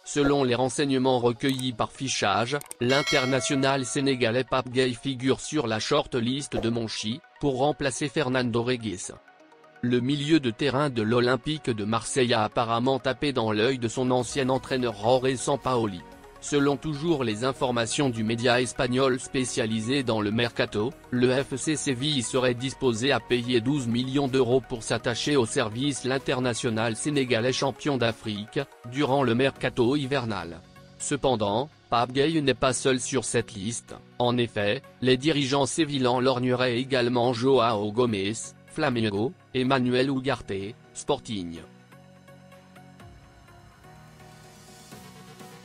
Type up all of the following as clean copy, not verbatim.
Selon les renseignements recueillis par Fichage, l'international sénégalais Pape Gueye figure sur la short-list de Monchi, pour remplacer Fernando Regis. Le milieu de terrain de l'Olympique de Marseille a apparemment tapé dans l'œil de son ancien entraîneur Jorge Sampaoli. Selon toujours les informations du média espagnol spécialisé dans le mercato, le FC Séville serait disposé à payer 12 millions d'euros pour s'attacher au service l'international sénégalais champion d'Afrique, durant le mercato hivernal. Cependant, Pape Gueye n'est pas seul sur cette liste. En effet, les dirigeants sévillans lorgneraient également Joao Gomes, Flamengo, Emmanuel Ugarte, Sporting.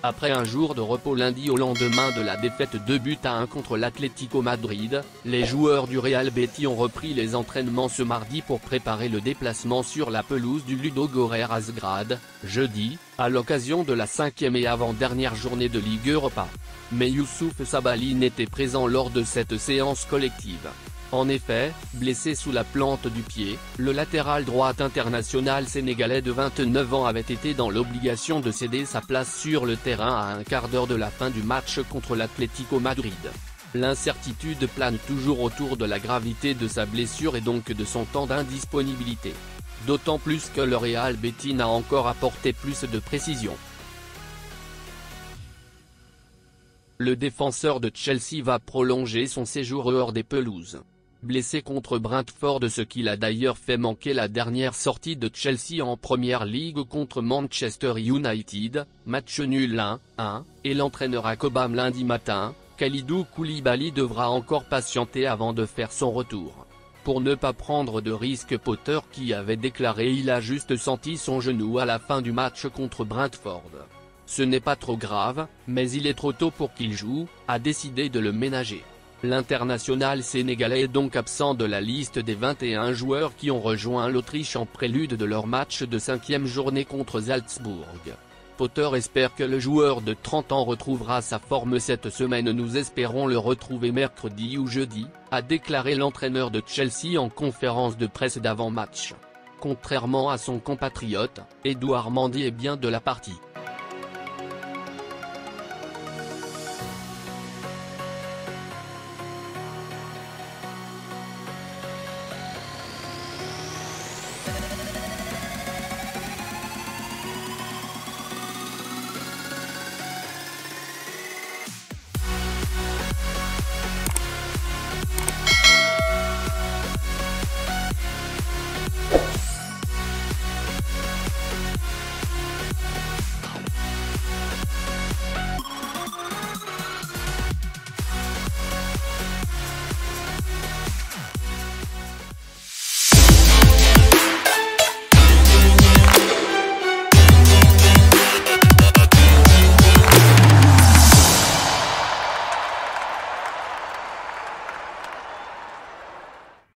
Après un jour de repos lundi au lendemain de la défaite 2-1 contre l'Atlético Madrid, les joueurs du Real Betis ont repris les entraînements ce mardi pour préparer le déplacement sur la pelouse du Ludogorets Razgrad, jeudi, à l'occasion de la 5e et avant-dernière journée de Ligue Europa. Mais Youssouf Sabaly n'était présent lors de cette séance collective. En effet, blessé sous la plante du pied, le latéral droit international sénégalais de 29 ans avait été dans l'obligation de céder sa place sur le terrain à un quart d'heure de la fin du match contre l'Atlético Madrid. L'incertitude plane toujours autour de la gravité de sa blessure et donc de son temps d'indisponibilité. D'autant plus que le Real Betis n'a encore apporté plus de précision. Le défenseur de Chelsea va prolonger son séjour hors des pelouses. Blessé contre Brentford, ce qu'il a d'ailleurs fait manquer la dernière sortie de Chelsea en Première Ligue contre Manchester United, match nul 1-1, et l'entraîneur à Cobham lundi matin, Kalidou Koulibaly devra encore patienter avant de faire son retour. Pour ne pas prendre de risque, Potter, qui avait déclaré il a juste senti son genou à la fin du match contre Brentford. Ce n'est pas trop grave, mais il est trop tôt pour qu'il joue, a décidé de le ménager. L'international sénégalais est donc absent de la liste des 21 joueurs qui ont rejoint l'Autriche en prélude de leur match de 5e journée contre Salzbourg. Potter espère que le joueur de 30 ans retrouvera sa forme cette semaine. Nous espérons le retrouver mercredi ou jeudi, a déclaré l'entraîneur de Chelsea en conférence de presse d'avant-match. Contrairement à son compatriote, Edouard Mendy est bien de la partie.